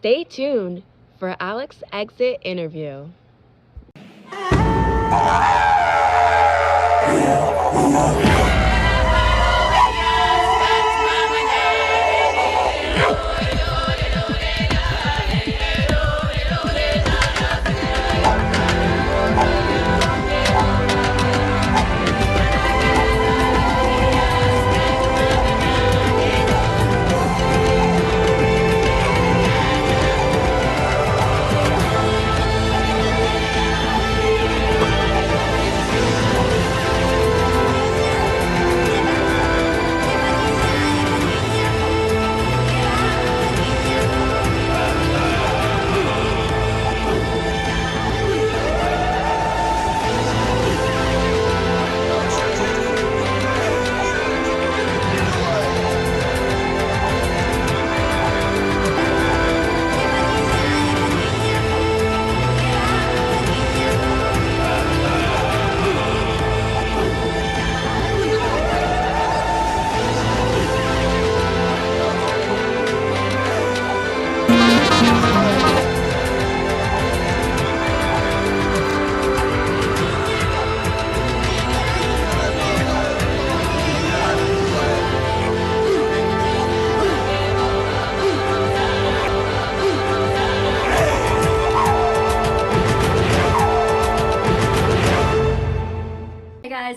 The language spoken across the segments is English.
Stay tuned for Alek's exit interview.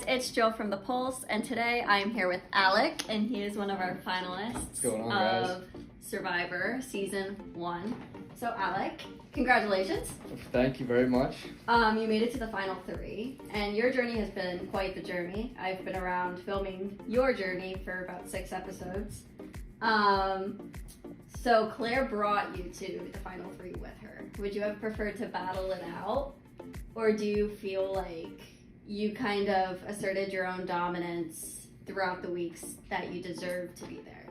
It's Jill from The Pulse, and today I am here with Alek, and he is one of our finalists of Survivor Season 1. So Alek, congratulations. Thank you very much. You made it to the final 3, and your journey has been quite the journey. I've been around filming your journey for about 6 episodes. So Claire brought you to the final 3 with her. Would you have preferred to battle it out, or do you feel like you kind of asserted your own dominance throughout the weeks that you deserved to be there?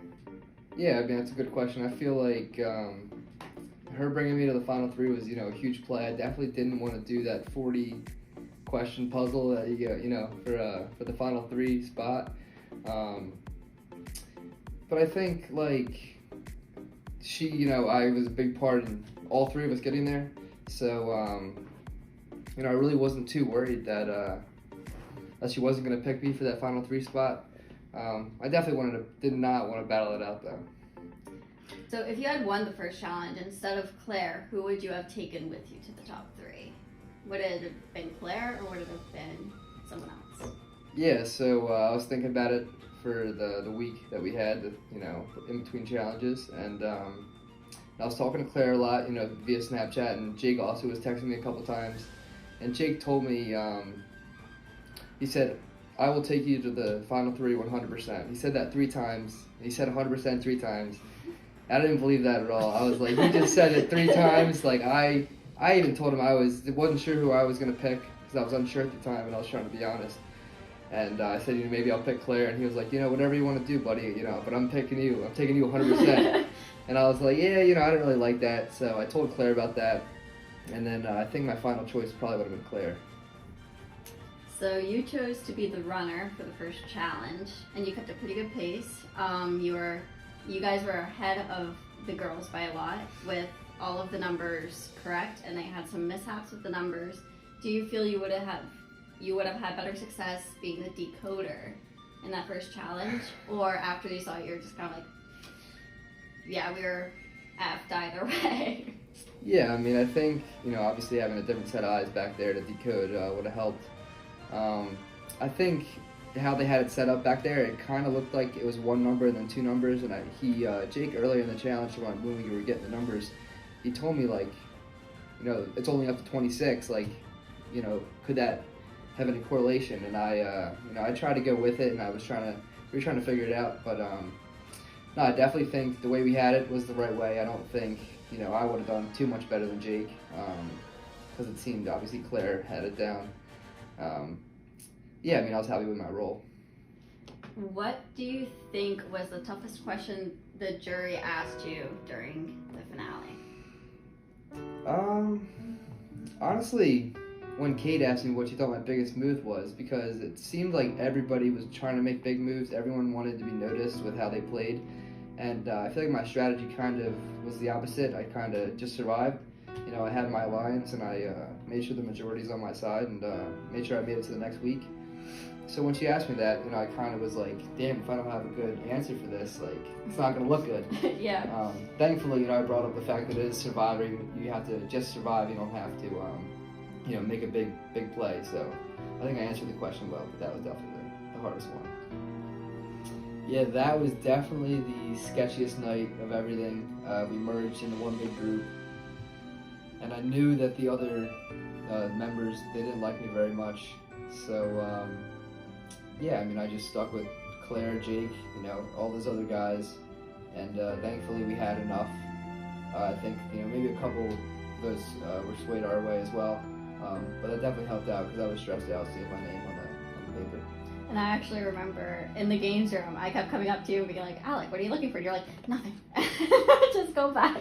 Yeah, I mean, that's a good question. I feel like her bringing me to the final 3 was, a huge play. I definitely didn't want to do that 40-question puzzle that you get, for the final 3 spot. But I think, she, I was a big part in all 3 of us getting there. So, I really wasn't too worried that she wasn't going to pick me for that final 3 spot. I definitely did not want to battle it out, though. So if you had won the first challenge instead of Claire, who would you have taken with you to the top 3? Would it have been Claire, or would it have been someone else? Yeah, so I was thinking about it for the week that we had, in between challenges, and I was talking to Claire a lot, via Snapchat, and Jake also was texting me a couple times. And Jake told me, he said, I will take you to the final 3 100%. He said that 3 times. He said 100% 3 times. I didn't believe that at all. I was like, he just said it 3 times. I even told him I wasn't sure who I was going to pick, because I was unsure at the time, and I was trying to be honest. And I said, maybe I'll pick Claire. And he was like, whatever you want to do, buddy, but I'm picking you. I'm taking you 100%. And I was like, yeah, I didn't really like that. So I told Claire about that. And then I think my final choice probably would have been Claire. So you chose to be the runner for the first challenge, and you kept a pretty good pace. You guys were ahead of the girls by a lot with all of the numbers correct, and they had some mishaps with the numbers. Do you feel you would have had better success being the decoder in that first challenge, or after you saw it, you're just kind of like, yeah, we were effed either way? Yeah, I mean, I think, obviously having a different set of eyes back there to decode would have helped. I think how they had it set up back there, it kind of looked like it was 1 number and then 2 numbers. And Jake, earlier in the challenge, when we were getting the numbers, he told me, it's only up to 26. Could that have any correlation? And I tried to go with it, and we were trying to figure it out. But no, I definitely think the way we had it was the right way. I don't think, I would have done too much better than Jake, because it seemed obviously Claire had it down. Yeah, I mean, I was happy with my role. What do you think was the toughest question the jury asked you during the finale? Honestly, when Kate asked me what she thought my biggest move was, because it seemed like everybody was trying to make big moves. Everyone wanted to be noticed with how they played. And I feel like my strategy kind of was the opposite. I kind of just survived. You know, I had my alliance, and I made sure the majority's on my side, and made sure I made it to the next week. So when she asked me that, you know, I kind of was like, damn, if I don't have a good answer for this, like, it's not going to look good. Yeah. Thankfully, you know, I brought up the fact that it is surviving. You have to just survive. You don't have to, you know, make a big play. So I think I answered the question well, but that was definitely the hardest one. Yeah, that was definitely the sketchiest night of everything. We merged into one big group, and I knew that the other members, they didn't like me very much. So, yeah, I mean, I just stuck with Claire, Jake, you know, all those other guys, and thankfully we had enough. I think, you know, maybe a couple of those were swayed our way as well, but that definitely helped out because I was stressed out seeing my name on the paper. And I actually remember in the games room, I kept coming up to you and being like, Alek, what are you looking for? And you're like, nothing. Just go back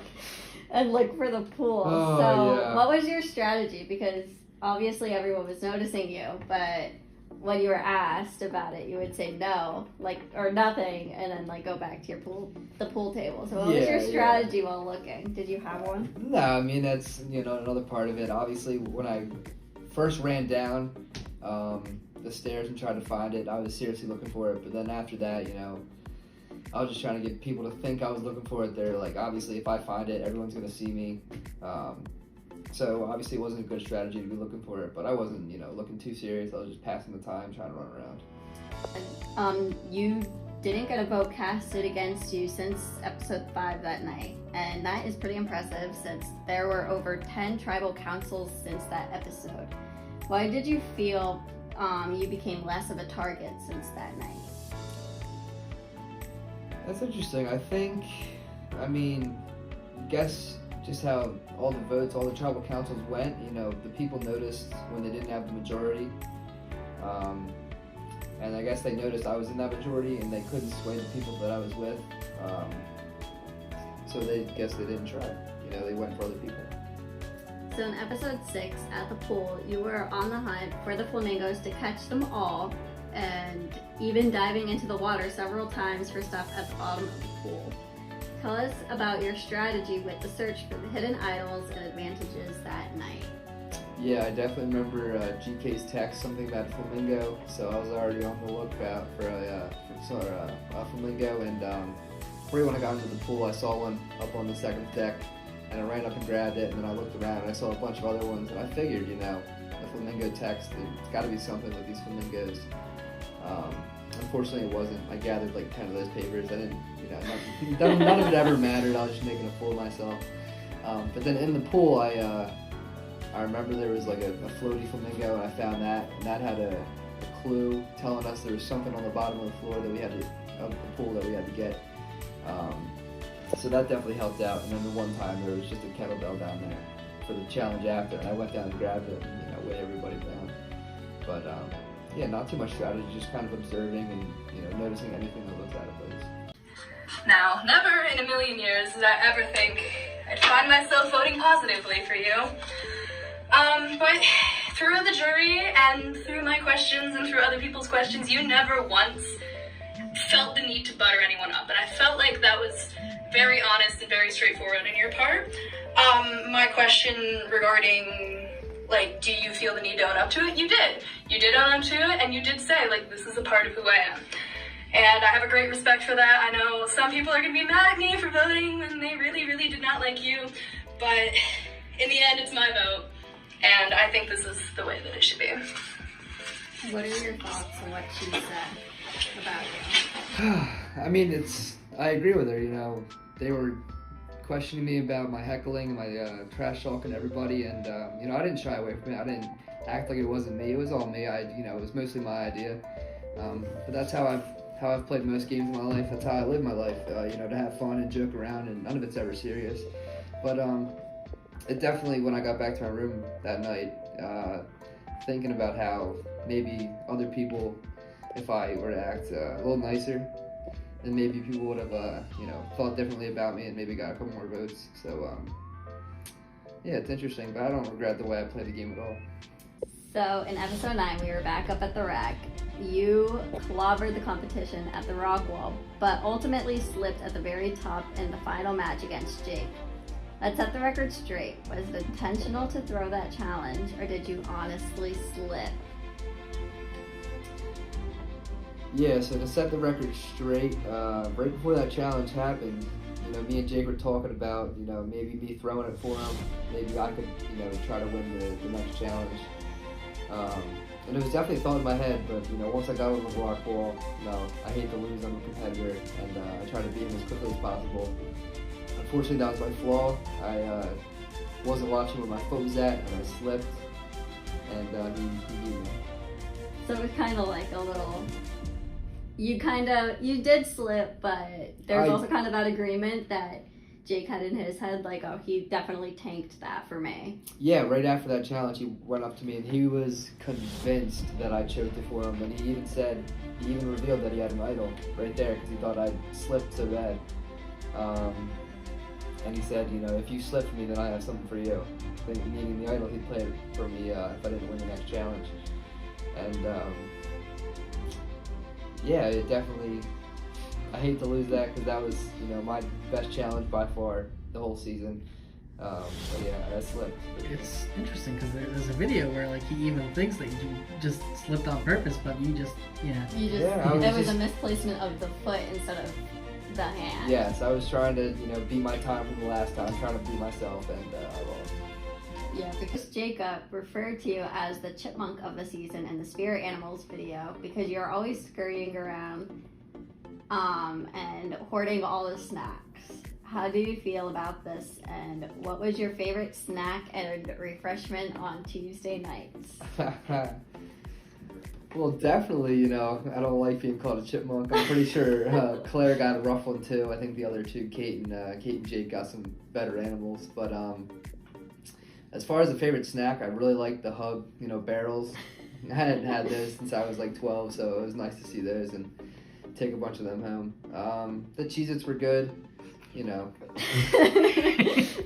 and look for the pool. Oh, so yeah. What was your strategy? Because obviously everyone was noticing you, but when you were asked about it, you would say no, like, or nothing, and then like go back to the pool table. So what was your strategy while looking? Did you have one? No, I mean, that's, you know, another part of it. Obviously, when I first ran down the stairs and tried to find it, I was seriously looking for it. But then after that, you know, I was just trying to get people to think I was looking for it. They're like, obviously, if I find it, everyone's gonna see me. So obviously it wasn't a good strategy to be looking for it, but I wasn't, you know, looking too serious. I was just passing the time, trying to run around. You didn't get a vote casted against you since episode 5 that night, and that is pretty impressive since there were over 10 tribal councils since that episode. Why did you feel you became less of a target since that night? That's interesting. I think, I mean, guess just how all the votes, all the tribal councils went, you know, the people noticed when they didn't have the majority. And I guess they noticed I was in that majority and they couldn't sway the people that I was with. So they guess they didn't try. You know, they went for other people. So in episode 6, at the pool, you were on the hunt for the flamingos to catch them all, and even diving into the water several times for stuff at the bottom of the pool. Tell us about your strategy with the search for the hidden idols and advantages that night. Yeah, I definitely remember GK's text, something about flamingo, so I was already on the lookout for a flamingo, and right when I got into the pool, I saw one up on the second deck, and I ran up and grabbed it, and then I looked around and I saw a bunch of other ones, and I figured, you know, the flamingo text, it's got to be something with these flamingos. Unfortunately, it wasn't. I gathered like 10 of those papers. I didn't, you know, none of it ever mattered. I was just making a fool of myself. But then in the pool, I remember there was like a floaty flamingo, and I found that, and that had a clue telling us there was something on the bottom of the floor that we had to, of the pool that we had to get. So that definitely helped out. And then the one time there was just a kettlebell down there for the challenge after, and I went down and grabbed it and, you know, weighed everybody down. But yeah, not too much strategy, just kind of observing and, you know, noticing anything that looks out of place. Now, never in a million years did I ever think I'd find myself voting positively for you. But through the jury and through my questions and through other people's questions, you never once felt the need to butter anyone up. And I felt like that was very honest and very straightforward on your part. My question regarding, like, do you feel the need to own up to it? You did. You did own up to it, and you did say, like, this is a part of who I am. And I have a great respect for that. I know some people are going to be mad at me for voting when they really, really did not like you. But in the end, it's my vote. And I think this is the way that it should be. What are your thoughts on what she said about you? I mean, I agree with her, you know. They were questioning me about my heckling and my trash talking everybody, and you know, I didn't shy away from it. I didn't act like it wasn't me. It was all me. You know, it was mostly my idea. But that's how I've played most games in my life. That's how I live my life. You know, to have fun and joke around, and none of it's ever serious. But it definitely, when I got back to my room that night, thinking about how maybe other people, if I were to act a little nicer, then maybe people would have, you know, thought differently about me and maybe got a couple more votes. So, yeah, it's interesting, but I don't regret the way I played the game at all. So in episode 9, we were back up at the rack. You clobbered the competition at the rock wall, but ultimately slipped at the very top in the final match against Jake. Let's set the record straight. Was it intentional to throw that challenge, or did you honestly slip? Yeah, so to set the record straight, right before that challenge happened, me and Jake were talking about, maybe me throwing it for him. Maybe I could, try to win the next challenge. And it was definitely a thought in my head, but, once I got over the rock wall, I hate to lose. I'm a competitor, and I try to beat him as quickly as possible. Unfortunately, that was my flaw. I wasn't watching where my foot was at, and I slipped, and he beat me. So it was kind of like a little... You did slip, but there's also kind of that agreement that Jake had in his head, like, oh, he definitely tanked that for me. Yeah, right after that challenge, he went up to me and he was convinced that I choked it for him. And he even revealed that he had an idol right there because he thought I slipped so bad. And he said, if you slip for me, then I have something for you. Meaning the idol he'd play it for me if I didn't win the next challenge. And yeah, it definitely, I hate to lose that because that was, my best challenge by far the whole season. But yeah, I slipped. It's interesting because there's a video where like he even thinks that you just slipped on purpose, but you just, It was a misplacement of the foot instead of the hand. Yes, I was trying to, beat my time from the last time, trying to beat myself, and I lost. Yeah, because Jacob referred to you as the chipmunk of the season in the Spirit Animals video because you're always scurrying around and hoarding all the snacks. How do you feel about this, and what was your favorite snack and refreshment on Tuesday nights? Well, definitely, I don't like being called a chipmunk. I'm pretty sure Claire got a rough one too. I think the other two, Kate and Jake, got some better animals, but as far as a favorite snack, I really like the Hug, barrels. I hadn't had those since I was like 12, so it was nice to see those and take a bunch of them home. The Cheez-Its were good,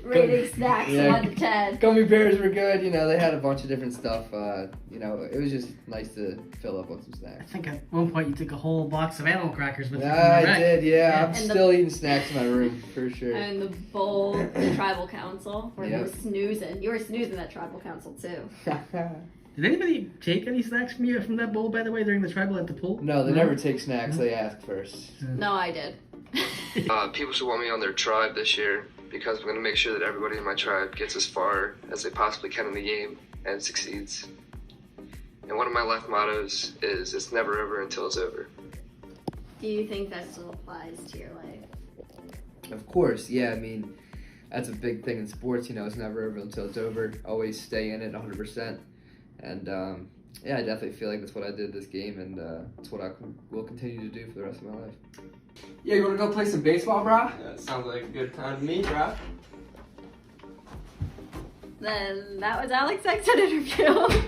Rating snacks 1 to 10. Gummy bears were good, they had a bunch of different stuff. It was just nice to fill up on some snacks. I think at one point you took a whole box of animal crackers with you. I did, yeah. I'm still eating snacks in my room, for sure. And the bowl, the tribal council, where Yep. you were snoozing. You were snoozing at tribal council too. Did anybody take any snacks from you from that bowl, by the way, during the tribal at the pool? No, they never take snacks. They ask first. No, I did. People should want me on their tribe this year because I'm going to make sure that everybody in my tribe gets as far as they possibly can in the game and succeeds. And one of my life mottos is, it's never over until it's over. Do you think that still applies to your life? Of course, yeah. I mean, that's a big thing in sports. It's never over until it's over. Always stay in it 100%. And yeah, I definitely feel like that's what I did this game, and it's what I will continue to do for the rest of my life. Yeah, you wanna go play some baseball, brah? That sounds like a good time to me, brah. Then that was Alek's exit interview.